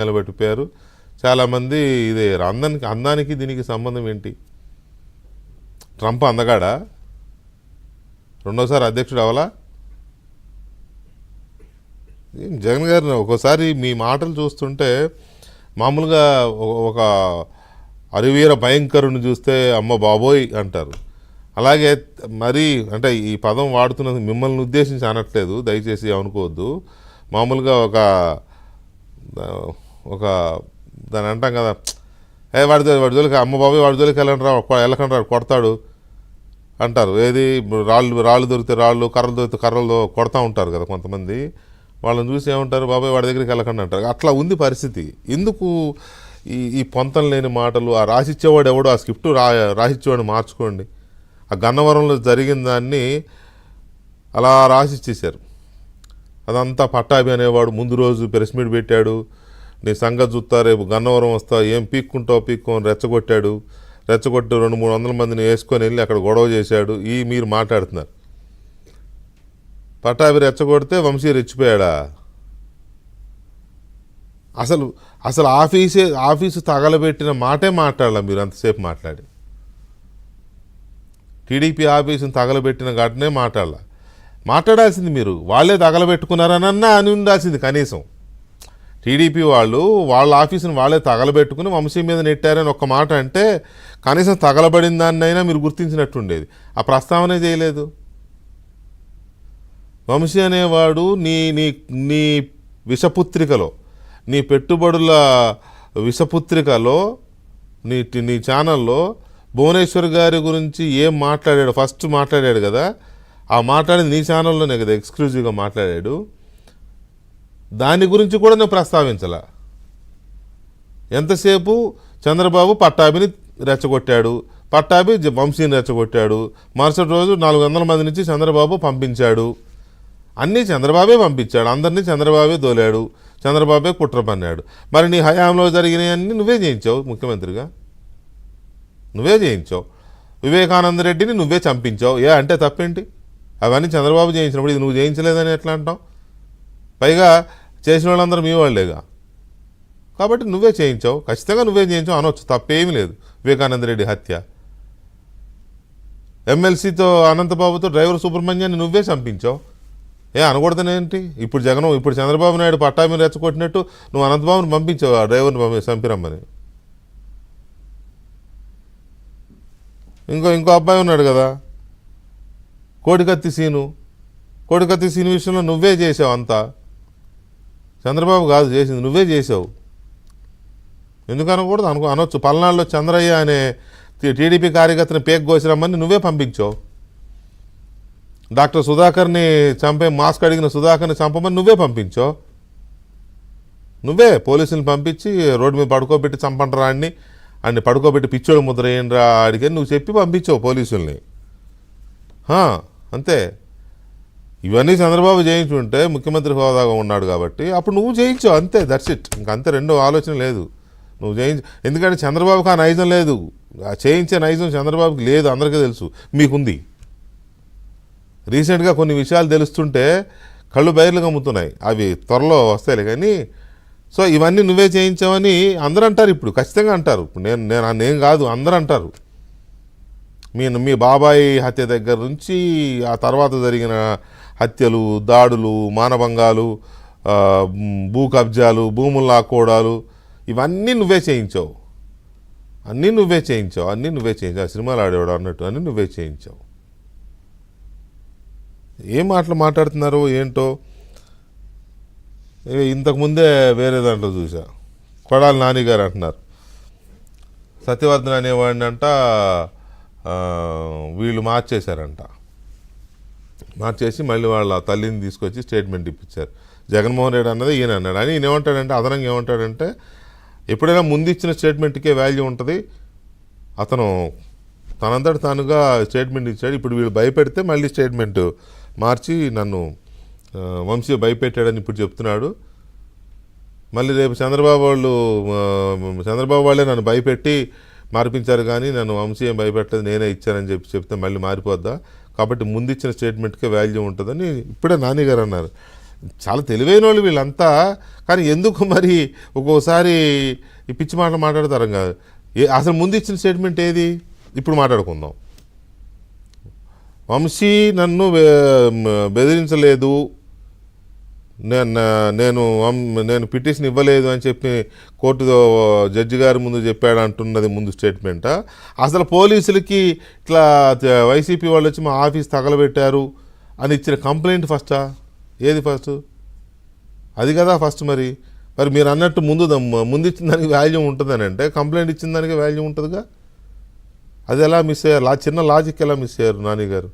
నిలబెట్టిపోయారు. చాలామంది ఇదే అందానికి దీనికి సంబంధం ఏంటి? ట్రంప్ అందగాడా? రెండోసారి అధ్యక్షుడు అవలా? జగన్ గారిని ఒక్కోసారి మీ మాటలు చూస్తుంటే మామూలుగా ఒక అరివీర భయంకరుని చూస్తే అమ్మ బాబోయ్ అంటారు. అలాగే మరి అంటే ఈ పదం వాడుతున్నది మిమ్మల్ని ఉద్దేశించి అనట్లేదు, దయచేసి అనుకోవద్దు. మామూలుగా ఒక దాని అంటాం కదా, వాడి జోలికి అమ్మ బాబోయ్ వాడి జోలికి వెళ్ళకండి రా కొడతాడు అంటారు. ఏది రాళ్ళు దొరికితే రాళ్ళు, కర్రలు దొరికితే కర్రలు కొడతా ఉంటారు కదా కొంతమంది. వాళ్ళని చూసి ఏమంటారు, బాబాయ్ వాడి దగ్గరికి వెళ్ళకండి అంటారు. అట్లా ఉంది పరిస్థితి. ఎందుకు ఈ పొంతం లేని మాటలు? ఆ రాసిచ్చేవాడు ఎవడో ఆ స్క్రిప్ట్ రాసిచ్చేవాడిని మార్చుకోండి. ఆ గన్నవరంలో జరిగిన దాన్ని అలా రాసిచ్చేశారు. అదంతా పట్టాభి అనేవాడు ముందు రోజు ప్రెస్ మీట్ పెట్టాడు, నీ సంగతి చూస్తా రేపు గన్నవరం వస్తా, ఏం పీక్కొని రెచ్చగొట్టాడు. రెచ్చగొట్టి 200-300 మందిని వేసుకొని వెళ్ళి అక్కడ గొడవ చేశాడు. మీరు మాట్లాడుతున్నారు. పట్టాభి రెచ్చగొడితే వంశీ రెచ్చిపోయాడా? అసలు ఆఫీసు తగలబెట్టిన మాటే మాట్లాడాల మీరు అంతసేపు మాట్లాడి. టీడీపీ ఆఫీసుని తగలబెట్టిన ఘటనే మాట్లాడాల్సింది మీరు. వాళ్ళే తగలబెట్టుకున్నారనన్నా అని ఉండాల్సింది కనీసం. టీడీపీ వాళ్ళ ఆఫీసుని వాళ్ళే తగలబెట్టుకుని వంశీ మీద నెట్టారని ఒక్క మాట అంటే కనీసం తగలబడిన దాన్నైనా మీరు గుర్తించినట్టుండేది. ఆ ప్రస్తావనే చేయలేదు. వంశీ అనేవాడు నీ విషపుత్రికలో, నీ పెట్టుబడుల విషపుత్రికలో, నీ ఛానల్లో భువనేశ్వర్ గారి గురించి ఏం మాట్లాడాడు ఫస్ట్ మాట్లాడాడు కదా. ఆ మాట్లాడింది నీ ఛానల్లోనే కదా, ఎక్స్క్లూజివ్గా మాట్లాడాడు. దాని గురించి కూడా నేను ప్రస్తావించలా. ఎంతసేపు చంద్రబాబు పట్టాభిని రెచ్చగొట్టాడు, పట్టాభి వంశీని రెచ్చగొట్టాడు, మరుసటి రోజు 400 మంది నుంచి చంద్రబాబు పంపించాడు. అన్నీ చంద్రబాబే పంపించాడు, అందరినీ చంద్రబాబే దోలాడు, చంద్రబాబే కుట్ర పన్నాడు. మరి నీ హయాంలో జరిగినవన్నీ నువ్వే చేయించావు, ముఖ్యమంత్రిగా నువ్వే చేయించావు. వివేకానంద రెడ్డిని నువ్వే చంపించావు. అంటే తప్పేంటి? అవన్నీ చంద్రబాబు చేయించినప్పుడు ఇది నువ్వు చేయించలేదని ఎట్లా అంటావు? పైగా చేసిన వాళ్ళందరూ మీ వాళ్ళేగా, కాబట్టి నువ్వే చేయించావు, ఖచ్చితంగా నువ్వే చేయించావు అనొచ్చు, తప్పేమీ లేదు. వివేకానంద రెడ్డి హత్య, ఎమ్మెల్సీతో అనంతబాబుతో డ్రైవర్ సుబ్రహ్మణ్యాన్ని నువ్వే చంపించావు. అనకూడదనేంటి? ఇప్పుడు చంద్రబాబు నాయుడు పట్టాభిని రెచ్చగొట్టినట్టు నువ్వు అనంతబాబుని పంపించావు ఆ డ్రైవర్ని చంపిరమ్మని. ఇంకో అబ్బాయి ఉన్నాడు కదా, కోడికత్తి సీను విషయంలో నువ్వే చేసావు అంతా. చంద్రబాబు కాదు చేసింది, నువ్వే చేసావు. ఎందుకు అనకూడదు? అనొచ్చు. పల్నాడులో చంద్రయ్య అనే టీడీపీ కార్యకర్తని పేక్ కోసిరమ్మని నువ్వే పంపించావు. డాక్టర్ సుధాకర్ని మాస్క్ అడిగిన సుధాకర్ని చంపమని నువ్వే పంపించావు. నువ్వే పోలీసులను పంపించి రోడ్డు మీద పడుకోబెట్టి చంపండి అన్ని పడుకోబెట్టి పిచ్చోడు ముద్ర ఏంట్రా అడిగని నువ్వు చెప్పి పంపించావు పోలీసుల్ని. అంతే. ఇవన్నీ చంద్రబాబు చేయించుంటే ముఖ్యమంత్రి హోదాగా ఉన్నాడు కాబట్టి అప్పుడు నువ్వు చేయించావు, అంతే. That's it. ఇంకంతే, రెండో ఆలోచన లేదు. నువ్వు ఎందుకంటే చంద్రబాబుకి ఆ నైజం లేదు, చేయించే నైజం చంద్రబాబుకి లేదు, అందరికీ తెలుసు, మీకుంది. రీసెంట్గా కొన్ని విషయాలు తెలుస్తుంటే కళ్ళు బయర్లు కమ్ముతున్నాయి, అవి త్వరలో వస్తాయి కానీ. సో ఇవన్నీ నువ్వే చేయించావని అందరూ అంటారు, ఇప్పుడు ఖచ్చితంగా అంటారు. ఇప్పుడు నేను కాదు, అందరూ అంటారు. మీ బాబాయ్ హత్య దగ్గర నుంచి ఆ తర్వాత జరిగిన హత్యలు, దాడులు, మానభంగాలు, భూ కబ్జాలు, భూములు లాక్కోవడాలు, ఇవన్నీ నువ్వే చేయించావు. ఆ సినిమాలు ఆడేవాడు అన్నట్టు అన్నీ నువ్వే చేయించావు. ఏం మాట్లాడుతున్నారు ఏంటో. ఇంతకుముందే వేరే దాంట్లో చూసా, కొడాలి నాని గారు అంటున్నారు సత్యవర్ధన్ అనేవాడిని అంట వీళ్ళు మార్చేసి మళ్ళీ వాళ్ళ తల్లిని తీసుకొచ్చి స్టేట్మెంట్ ఇప్పించారు. జగన్మోహన్ రెడ్డి అన్నది ఈయన అన్నాడు అని. ఈయన ఏమంటాడంటే, అదనంగా ఏమంటాడంటే, ఎప్పుడైనా ముందు ఇచ్చిన స్టేట్మెంట్కే వాల్యూ ఉంటుంది. అతను తనంతట తానుగా స్టేట్మెంట్ ఇచ్చాడు, ఇప్పుడు వీళ్ళు భయపెడితే మళ్ళీ స్టేట్మెంట్ మార్చి నన్ను వంశీ భయపెట్టాడని ఇప్పుడు చెప్తున్నాడు. మళ్ళీ రేపు చంద్రబాబు వాళ్ళే నన్ను భయపెట్టి మార్పించారు కానీ నన్ను వంశీ ఏం భయపెట్టలేదు, నేనే ఇచ్చానని చెప్తే మళ్ళీ మారిపోద్దా? కాబట్టి ముందు ఇచ్చిన స్టేట్మెంట్కే వాల్యూ ఉంటుందని ఇప్పుడే నాని గారు అన్నారు. చాలా తెలివైన వాళ్ళు వీళ్ళంతా. కానీ ఎందుకు మరి ఒక్కోసారి ఈ పిచ్చి మాటలు మాట్లాడతారు కాదు. అసలు ముందు ఇచ్చిన స్టేట్మెంట్ ఏది ఇప్పుడు మాట్లాడుకుందాం. వంశీ నన్ను బెదిరించలేదు, నేను పిటిషన్ ఇవ్వలేదు అని చెప్పి కోర్టు జడ్జి గారి ముందు చెప్పాడు అంటున్నది ముందు స్టేట్మెంటా? అసలు పోలీసులకి ఇట్లా వైసీపీ వాళ్ళు వచ్చి మా ఆఫీస్ తగలబెట్టారు అని ఇచ్చిన కంప్లైంట్ ఫస్టా? ఏది ఫస్ట్? అది కదా ఫస్ట్. మరి మీరు అన్నట్టు ముందు ఇచ్చిన దానికి వాల్యూ ఉంటుందని అంటే కంప్లైంట్ ఇచ్చిన దానికి వాల్యూ ఉంటుందిగా. అది ఎలా మిస్ అయ్యారు? చిన్న లాజిక్ ఎలా మిస్ అయ్యారు నాని గారు?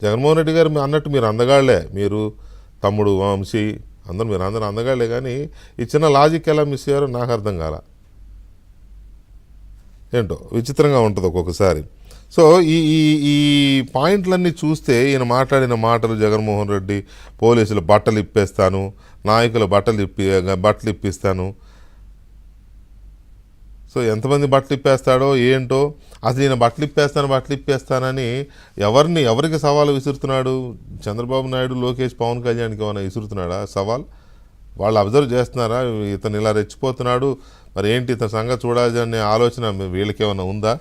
జగన్మోహన్ రెడ్డి గారు అన్నట్టు మీరు అందగాళ్లే, మీరు తమ్ముడు వంశీ మీరు అందరూ అందగాళ్లే, కానీ ఈ చిన్న లాజిక్ ఎలా మిస్ అయ్యారో నాకు అర్థం కాల. ఏంటో విచిత్రంగా ఉంటుంది ఒక్కొక్కసారి. సో ఈ ఈ పాయింట్లన్నీ చూస్తే ఈయన మాట్లాడిన మాటలు, జగన్మోహన్ రెడ్డి పోలీసులు బట్టలు ఇప్పేస్తాను, నాయకులు బట్టలు ఇప్పిస్తాను. సో ఎంతమంది బట్టలు ఇప్పేస్తాడో ఏంటో. అసలు ఈయన బట్టలు ఇప్పేస్తానని ఎవరికి సవాలు విసురుతున్నాడు? చంద్రబాబు నాయుడు, లోకేష్, పవన్ కళ్యాణ్కి ఏమైనా విసురుతున్నాడా సవాల్? వాళ్ళు అబ్జర్వ్ చేస్తున్నారా ఇతను ఇలా రెచ్చిపోతున్నాడు, మరి ఏంటి ఇతని సంగతి చూడాలి అనే ఆలోచన వీళ్ళకి ఏమైనా ఉందా?